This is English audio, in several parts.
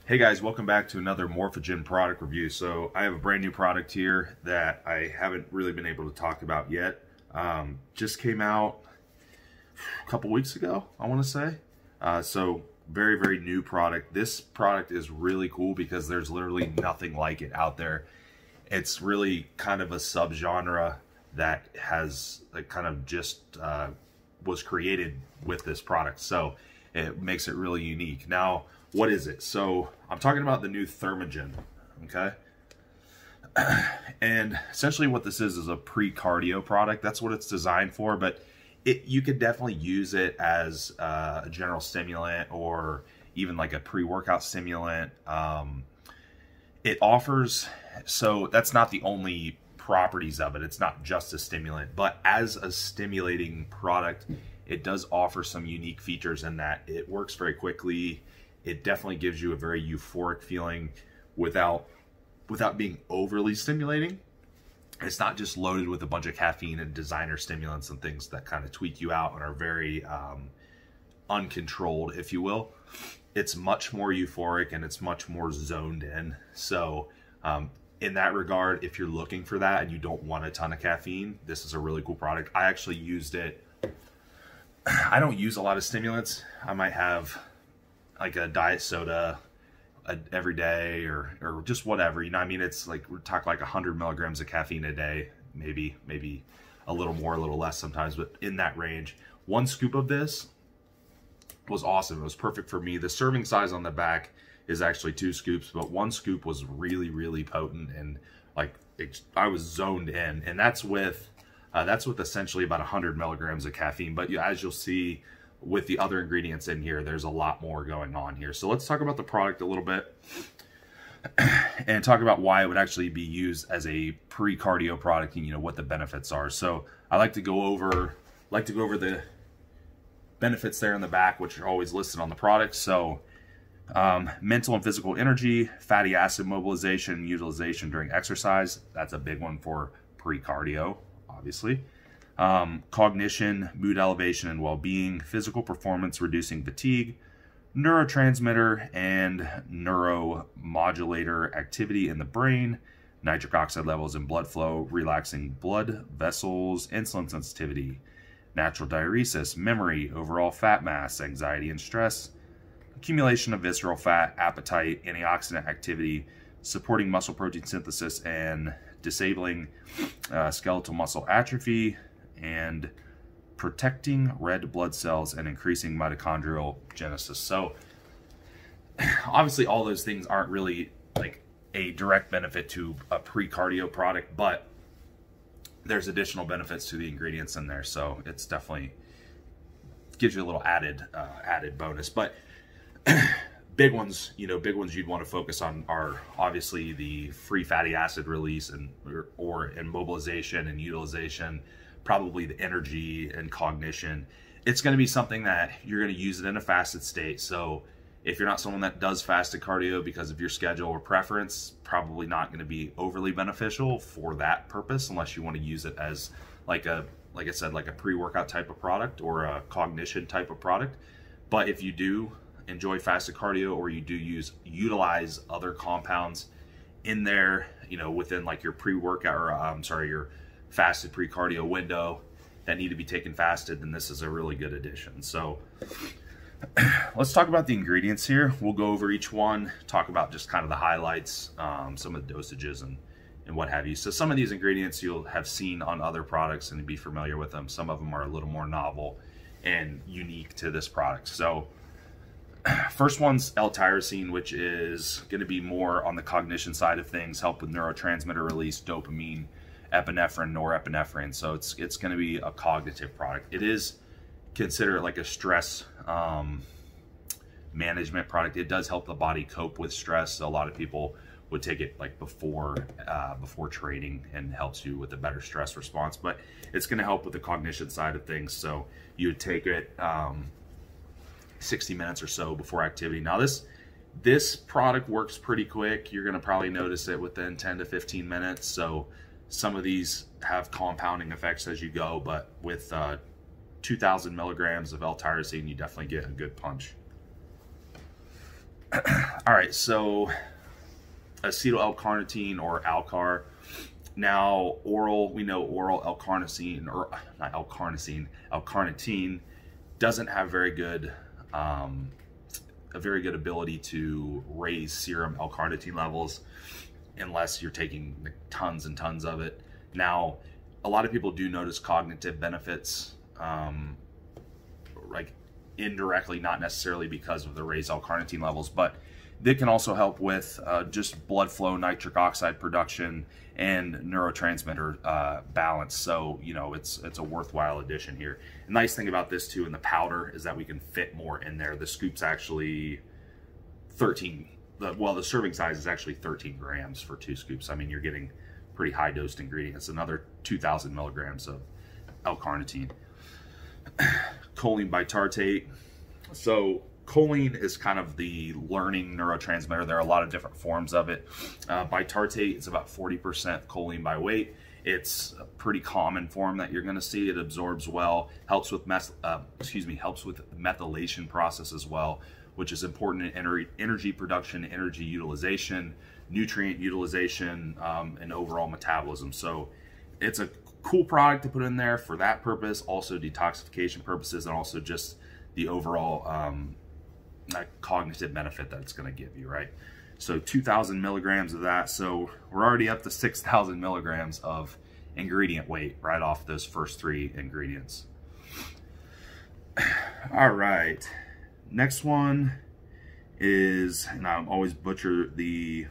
Hey guys, welcome back to another Morphogen product review. So I have a brand new product here that I haven't really been able to talk about yet. Just came out a couple weeks ago, I want to say. So very, very new product. This product is really cool because there's literally nothing like it out there. It's really kind of a subgenre that has kind of just was created with this product. So it makes it really unique. Now, what is it? So I'm talking about the new Thermogen, okay? And essentially what this is a pre-cardio product. That's what it's designed for, but you could definitely use it as a general stimulant or even like a pre-workout stimulant. It offers, so that's not the only properties of it. It's not just a stimulant, but as a stimulating product, it does offer some unique features in that it works very quickly. It definitely gives you a very euphoric feeling without being overly stimulating. It's not just loaded with a bunch of caffeine and designer stimulants and things that kind of tweak you out and are very uncontrolled, if you will. It's much more euphoric and it's much more zoned in. So in that regard, if you're looking for that and you don't want a ton of caffeine, this is a really cool product. I actually used it. I don't use a lot of stimulants. I might have like a diet soda every day or just whatever, you know. I mean, it's like we're talking like 100 milligrams of caffeine a day, maybe a little more, a little less sometimes, but in that range. One scoop of this was awesome. It was perfect for me. The serving size on the back is actually 2 scoops, but 1 scoop was really, really potent, and like I was zoned in. And that's with essentially about 100 milligrams of caffeine. But as you'll see with the other ingredients in here, there's a lot more going on here. So let's talk about the product a little bit and talk about why it would actually be used as a pre-cardio product and, you know, what the benefits are. So I like to go over the benefits there in the back, which are always listed on the product. So mental and physical energy, fatty acid mobilization and utilization during exercise. That's a big one for pre-cardio, obviously. Cognition, mood elevation and well-being, physical performance, reducing fatigue, neurotransmitter and neuromodulator activity in the brain, nitric oxide levels in blood flow, relaxing blood vessels, insulin sensitivity, natural diuresis, memory, overall fat mass, anxiety and stress, accumulation of visceral fat, appetite, antioxidant activity, supporting muscle protein synthesis and disabling skeletal muscle atrophy, and protecting red blood cells and increasing mitochondrial genesis. So obviously all those things aren't really like a direct benefit to a pre-cardio product, but there's additional benefits to the ingredients in there. So it's definitely gives you a little added bonus. But big ones you'd want to focus on are obviously the free fatty acid release and mobilization and utilization, probably the energy and cognition. It's going to be something that you're going to use it in a fasted state. So if you're not someone that does fasted cardio because of your schedule or preference, probably not going to be overly beneficial for that purpose, unless you want to use it as like I said, like a pre-workout type of product or a cognition type of product. But if you do enjoy fasted cardio or you do utilize other compounds in there, you know, within like your pre-workout or your fasted pre-cardio window that need to be taken fasted, then this is a really good addition. So let's talk about the ingredients here. We'll go over each one, talk about just kind of the highlights, some of the dosages and what have you. So some of these ingredients you'll have seen on other products and be familiar with them. Some of them are a little more novel and unique to this product. So first one's L-tyrosine, which is going to be more on the cognition side of things, help with neurotransmitter release, dopamine, epinephrine, norepinephrine. So it's going to be a cognitive product. It is considered like a stress management product. It does help the body cope with stress. So a lot of people would take it like before training and helps you with a better stress response. But it's going to help with the cognition side of things. So you would take it 60 minutes or so before activity. Now this product works pretty quick. You're going to probably notice it within 10 to 15 minutes. So some of these have compounding effects as you go, but with 2,000 milligrams of L-tyrosine, you definitely get a good punch. All right, so acetyl L-carnitine or Alcar. Now, we know oral L-carnitine, or not L-carnitine, L-carnitine doesn't have a very good ability to raise serum L-carnitine levels unless you're taking tons and tons of it. Now, a lot of people do notice cognitive benefits, like indirectly, not necessarily because of the raised L-carnitine levels, but they can also help with just blood flow, nitric oxide production, and neurotransmitter balance. So, you know, it's a worthwhile addition here. The nice thing about this too in the powder is that we can fit more in there. The scoop's actually 13, the serving size is actually 13 grams for 2 scoops. I mean, you're getting pretty high dosed ingredients, another 2,000 milligrams of L-carnitine. Choline bitartrate. So choline is kind of the learning neurotransmitter. There are a lot of different forms of it. Bitartrate is about 40% choline by weight. It's a pretty common form that you're going to see. It absorbs well, helps with helps with the methylation process as well, which is important in energy production, energy utilization, nutrient utilization, and overall metabolism. So it's a cool product to put in there for that purpose, also detoxification purposes, and also just the overall cognitive benefit that it's going to give you, right? So 2,000 milligrams of that. So we're already up to 6,000 milligrams of ingredient weight right off those first 3 ingredients. All right. Next one is, and I always butcher the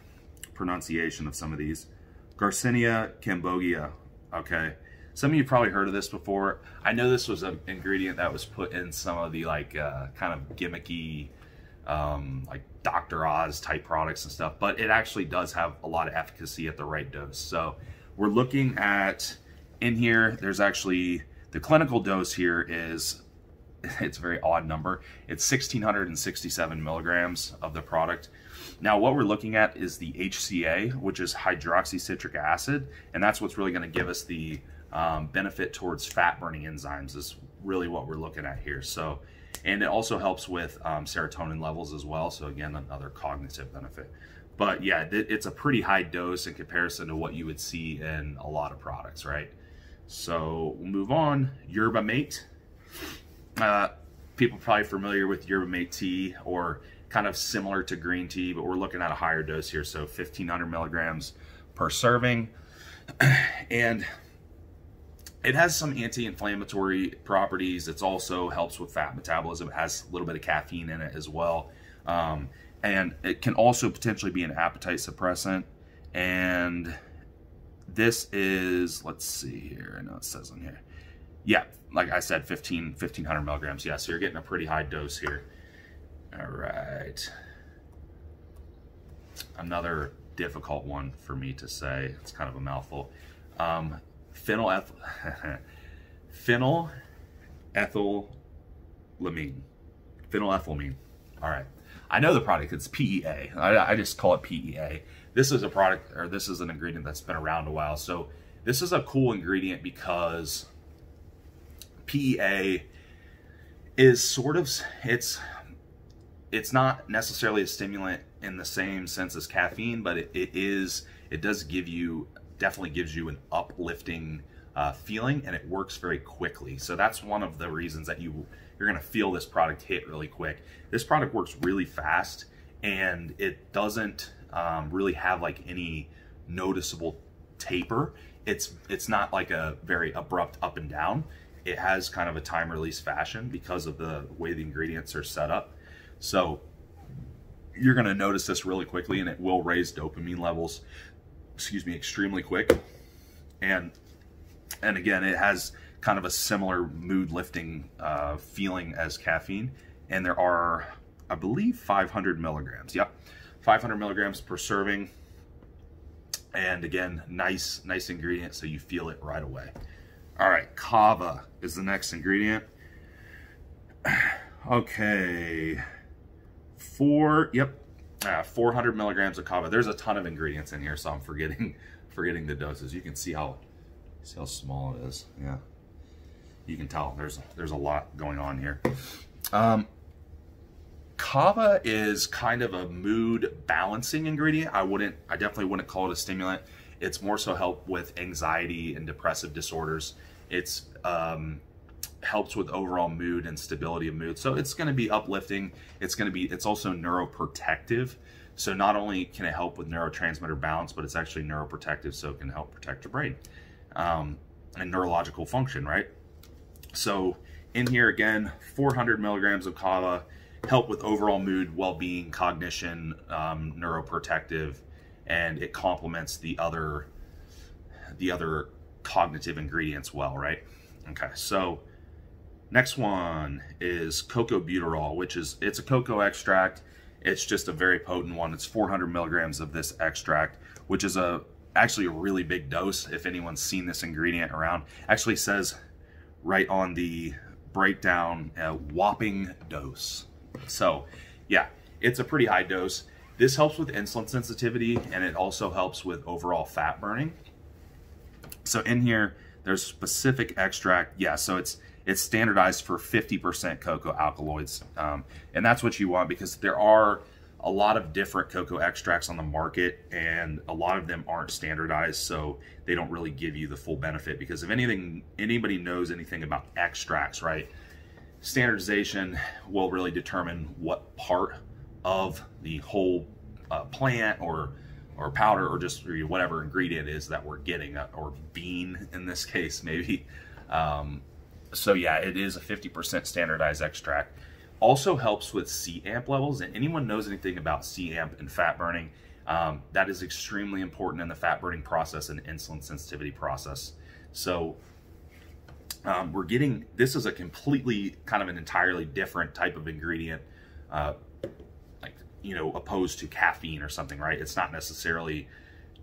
pronunciation of some of these, Garcinia cambogia. Okay. Some of you probably heard of this before. I know this was an ingredient that was put in some of the like kind of gimmicky like Dr. Oz type products and stuff, but it actually does have a lot of efficacy at the right dose. So we're looking at, in here, there's actually, the clinical dose here is, it's a very odd number. It's 1,667 milligrams of the product. Now what we're looking at is the HCA, which is hydroxycitric acid, and that's what's really gonna give us the benefit towards fat burning enzymes is really what we're looking at here. So, and it also helps with serotonin levels as well. So again, another cognitive benefit. But yeah, it's a pretty high dose in comparison to what you would see in a lot of products, right? So we'll move on. Yerba mate. People probably familiar with yerba mate tea, or kind of similar to green tea, but we're looking at a higher dose here. So 1,500 milligrams per serving. And it has some anti-inflammatory properties. It also helps with fat metabolism. It has a little bit of caffeine in it as well. And it can also potentially be an appetite suppressant. And this is, let's see here. I know it says on here. Yeah, like I said, 1,500 milligrams. Yeah, so you're getting a pretty high dose here. All right. Another difficult one for me to say. It's kind of a mouthful. Phenylethylamine. Phenylethylamine. All right. I know the product, it's PEA. I just call it PEA. This is a product, or this is an ingredient that's been around a while. So this is a cool ingredient because PEA is sort of, it's not necessarily a stimulant in the same sense as caffeine, but it does give you, definitely gives you an uplifting feeling, and it works very quickly. So that's one of the reasons that you're going to feel this product hit really quick. This product works really fast, and it doesn't really have like any noticeable taper. It's not like a very abrupt up and down. It has kind of a time release fashion because of the way the ingredients are set up. So you're going to notice this really quickly, and it will raise dopamine levels, extremely quick. And again, it has kind of a similar mood lifting feeling as caffeine. And there are, I believe, 500 milligrams. Yep, 500 milligrams per serving. And again, nice ingredient, so you feel it right away. All right, kava is the next ingredient. Okay, 400 milligrams of kava. There's a ton of ingredients in here, so I'm forgetting the doses. You can see how small it is. Yeah, you can tell there's a lot going on here. Kava is kind of a mood balancing ingredient. I definitely wouldn't call it a stimulant. It's more so help with anxiety and depressive disorders. It's helps with overall mood and stability of mood. So it's going to be uplifting. It's also neuroprotective. So not only can it help with neurotransmitter balance, but it's actually neuroprotective. So it can help protect your brain and neurological function, right? So in here again, 400 milligrams of kava, help with overall mood, well-being, cognition, neuroprotective, and it complements the other cognitive ingredients well, right? Okay, so next one is cocoa butyrol, it's a cocoa extract. It's just a very potent one. It's 400 milligrams of this extract, which is actually a really big dose. If anyone's seen this ingredient around, actually says right on the breakdown, a whopping dose. So yeah, it's a pretty high dose. This helps with insulin sensitivity, and it also helps with overall fat burning. So in here, there's specific extract. Yeah, so it's standardized for 50% cocoa alkaloids. And that's what you want, because there are a lot of different cocoa extracts on the market, and a lot of them aren't standardized, so they don't really give you the full benefit. Because if anybody knows anything about extracts, right? Standardization will really determine what part of the whole plant or powder or just whatever ingredient is that we're getting, or bean in this case maybe. So yeah, it is a 50% standardized extract. Also helps with C-amp levels, and anyone knows anything about C-amp and fat burning, that is extremely important in the fat burning process and insulin sensitivity process. So we're getting, this is a completely kind of an entirely different type of ingredient, opposed to caffeine or something, right? It's not necessarily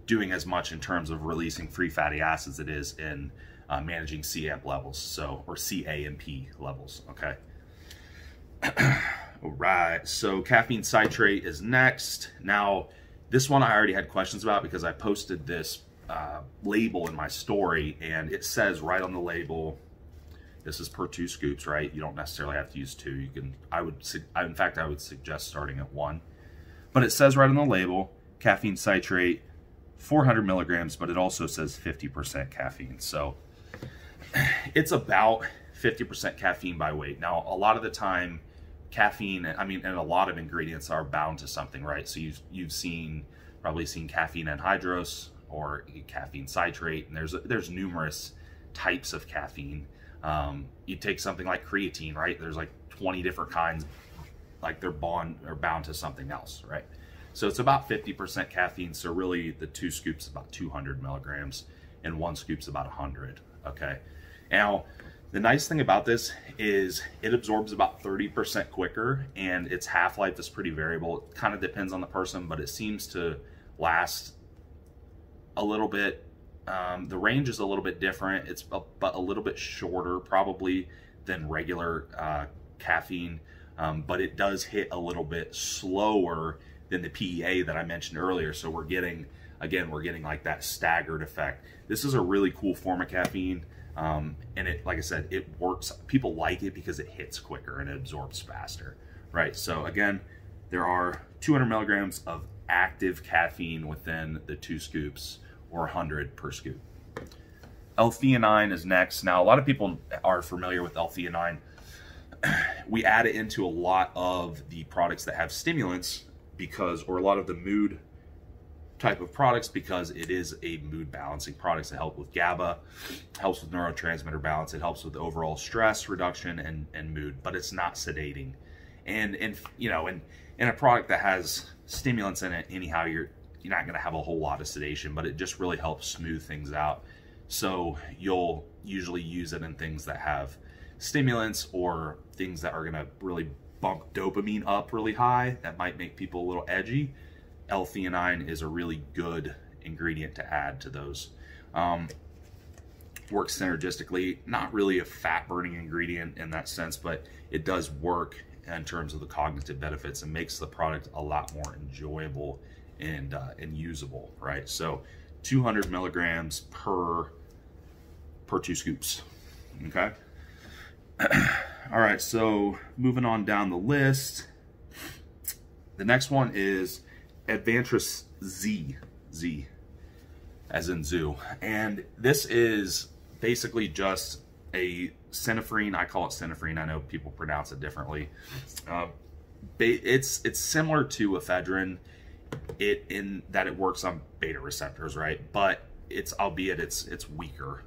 doing as much in terms of releasing free fatty acids as it is in managing C-amp levels, or CAMP levels, okay? All right, so caffeine citrate is next. Now, this one I already had questions about because I posted this label in my story, and it says right on the label, this is per 2 scoops, right? You don't necessarily have to use 2. You can, in fact, I would suggest starting at 1. But it says right on the label, caffeine citrate, 400 milligrams, but it also says 50% caffeine. So it's about 50% caffeine by weight. Now, a lot of the time, caffeine, and a lot of ingredients are bound to something, right? So you've probably seen caffeine anhydrous or caffeine citrate, and there's numerous types of caffeine. You take something like creatine, right? There's like 20 different kinds, like they're bound to something else, right? So it's about 50% caffeine. So really the 2 scoops is about 200 milligrams and 1 scoop's about 100, okay? Now, the nice thing about this is it absorbs about 30% quicker, and its half-life is pretty variable. It kind of depends on the person, but it seems to last a little bit. The range is a little bit different. It's but a little bit shorter probably than regular caffeine, but it does hit a little bit slower than the PEA that I mentioned earlier. So we're getting like that staggered effect. This is a really cool form of caffeine. And it, like I said, it works. People like it because it hits quicker and it absorbs faster, right? So again, there are 200 milligrams of active caffeine within the 2 scoops, or 100 per scoop. L-theanine is next. Now, a lot of people are familiar with L-theanine. We add it into a lot of the products that have stimulants or a lot of the mood type of products, because it is a mood balancing product to help with GABA, helps with neurotransmitter balance, it helps with overall stress reduction and mood, but it's not sedating. And in a product that has stimulants in it, anyhow, you're not going to have a whole lot of sedation, but it just really helps smooth things out. So you'll usually use it in things that have stimulants, or things that are going to really bump dopamine up really high, that might make people a little edgy. L-theanine is a really good ingredient to add to those. Works synergistically, not really a fat burning ingredient in that sense, but it does work in terms of the cognitive benefits and makes the product a lot more enjoyable and usable, right? So 200 milligrams per 2 scoops, okay? All right, so moving on down the list, The next one is Advantris Z, Z as in zoo. And this is basically just a synephrine. I call it synephrine. I know people pronounce it differently. It's similar to ephedrine in that it works on beta receptors, right? But albeit it's weaker.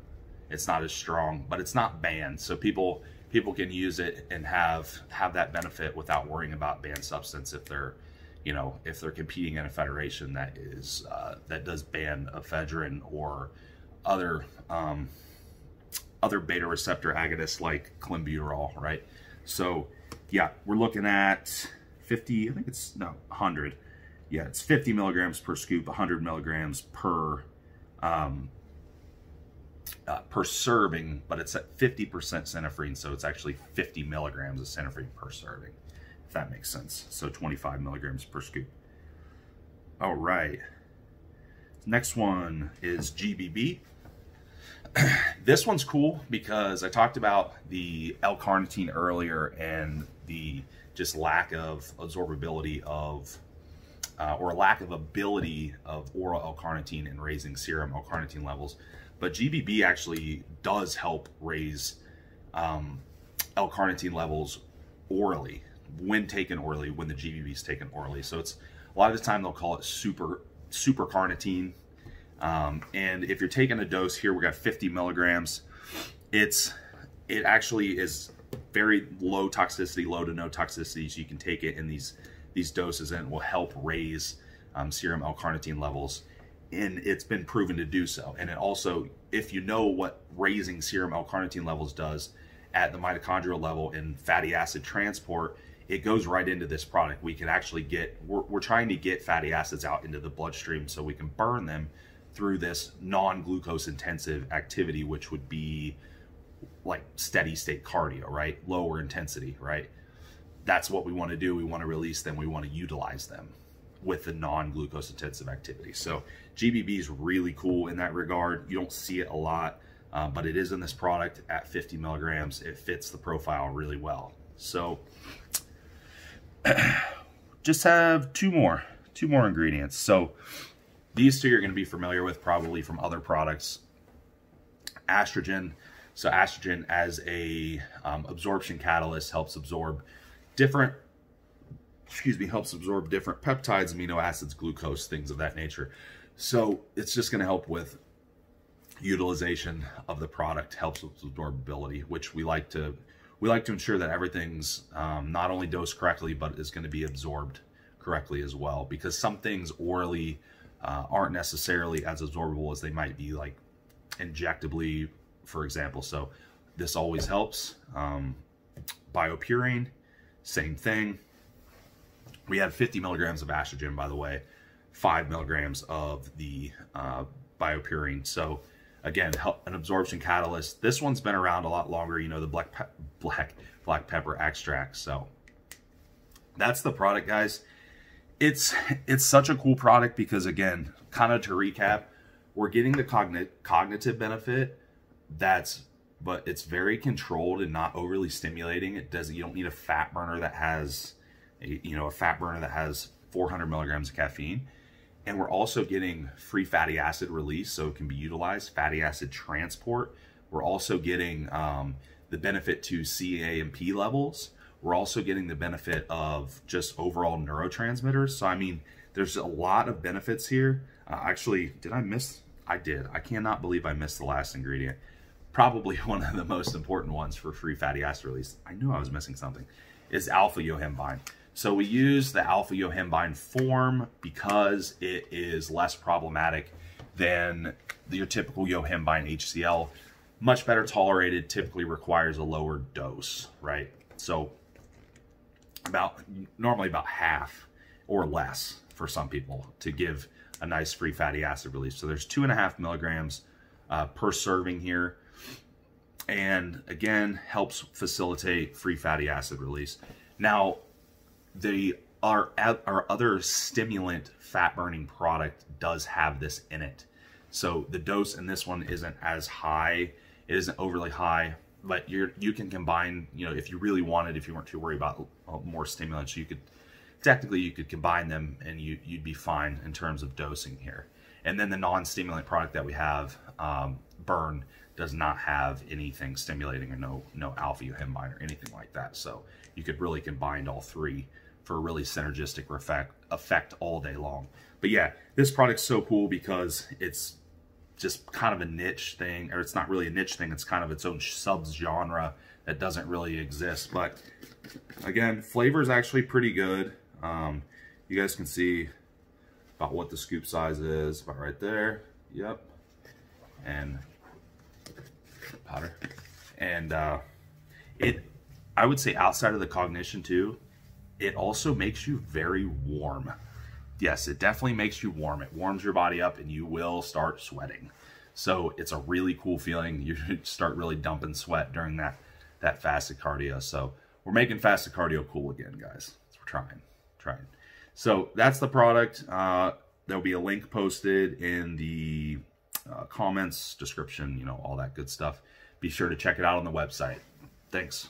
It's not as strong, but it's not banned. So people can use it and have that benefit without worrying about banned substance if they're, you know, if they're competing in a federation that is that does ban ephedrine or other beta receptor agonists like clenbuterol, right? So yeah, we're looking at 50, I think it's, no, 100. Yeah, it's 50 milligrams per scoop, 100 milligrams per serving, but it's at 50% synephrine, so it's actually 50 milligrams of synephrine per serving, if that makes sense. So 25 milligrams per scoop. All right. Next one is GBB. This one's cool because I talked about the L-carnitine earlier and the just lack of absorbability of, or lack of ability of oral L-carnitine in raising serum L-carnitine levels. But GBB actually does help raise L-carnitine levels orally, when taken orally, when the GBB is taken orally. So it's, a lot of the time they'll call it super carnitine. And if you're taking a dose here, we got 50 milligrams. It actually is very low toxicity, low to no toxicity. So you can take it in these doses and it will help raise serum L-carnitine levels. And it's been proven to do so. And it also, if you know what raising serum L-carnitine levels does at the mitochondrial level in fatty acid transport, it goes right into this product. We can actually get, we're trying to get fatty acids out into the bloodstream so we can burn them through this non-glucose intensive activity, which would be like steady state cardio, right? Lower intensity, right? That's what we want to do. We want to release them. We want to utilize them with the non-glucose intensive activity. So GBB is really cool in that regard. You don't see it a lot, but it is in this product at 50 milligrams. It fits the profile really well. So just have two more ingredients. So these two you're going to be familiar with probably from other products. Estrogen. So estrogen as a absorption catalyst helps absorb different peptides, amino acids, glucose, things of that nature. So it's just going to help with utilization of the product, helps with absorbability, which we like to ensure that everything's not only dosed correctly, but is going to be absorbed correctly as well, because some things orally aren't necessarily as absorbable as they might be like injectably, for example. So this always helps. Biopurine, same thing. We have 50 milligrams of estrogen, by the way, 5 milligrams of the biopurine. So again, an absorption catalyst. This one's been around a lot longer, you know, the black pepper extract. So that's the product, guys. It's such a cool product because, again, kind of to recap, we're getting the cognitive benefit, but it's very controlled and not overly stimulating. You don't need a fat burner that has a fat burner that has 400 milligrams of caffeine. And we're also getting free fatty acid release, so it can be utilized, fatty acid transport. We're also getting the benefit to CAMP levels. We're also getting the benefit of just overall neurotransmitters. So, I mean, there's a lot of benefits here. Actually, did I miss? I did. I cannot believe I missed the last ingredient. Probably one of the most important ones for free fatty acid release. I knew I was missing something. Is alpha yohimbine. So we use the alpha yohimbine form because it is less problematic than your typical yohimbine HCl. Much better tolerated, typically requires a lower dose, right? So normally about half or less for some people to give a nice free fatty acid release. So there's 2.5 milligrams per serving here. And again, helps facilitate free fatty acid release. Now, our other stimulant fat burning product does have this in it. So the dose in this one isn't as high. It isn't overly high, but you can combine, if you really wanted, if you weren't too worried about more stimulants, you could technically you could combine them and you'd be fine in terms of dosing here. And then the non-stimulant product that we have, Burn, does not have anything stimulating or no alpha euhembine or anything like that. So you could really combine all three for a really synergistic effect all day long. But yeah, this product's so cool because it's just kind of a niche thing, or it's not really a niche thing, it's kind of its own subgenre that doesn't really exist. But again, flavor is actually pretty good. You guys can see about what the scoop size is, about right there. Yep. And powder. And I would say outside of the cognition too, it also makes you very warm. Yes, it definitely makes you warm. It warms your body up and you will start sweating. So it's a really cool feeling. You start really dumping sweat during that fasted cardio. So we're making fasted cardio cool again, guys. We're trying. So that's the product. There'll be a link posted in the comments, description, you know, all that good stuff. Be sure to check it out on the website. Thanks.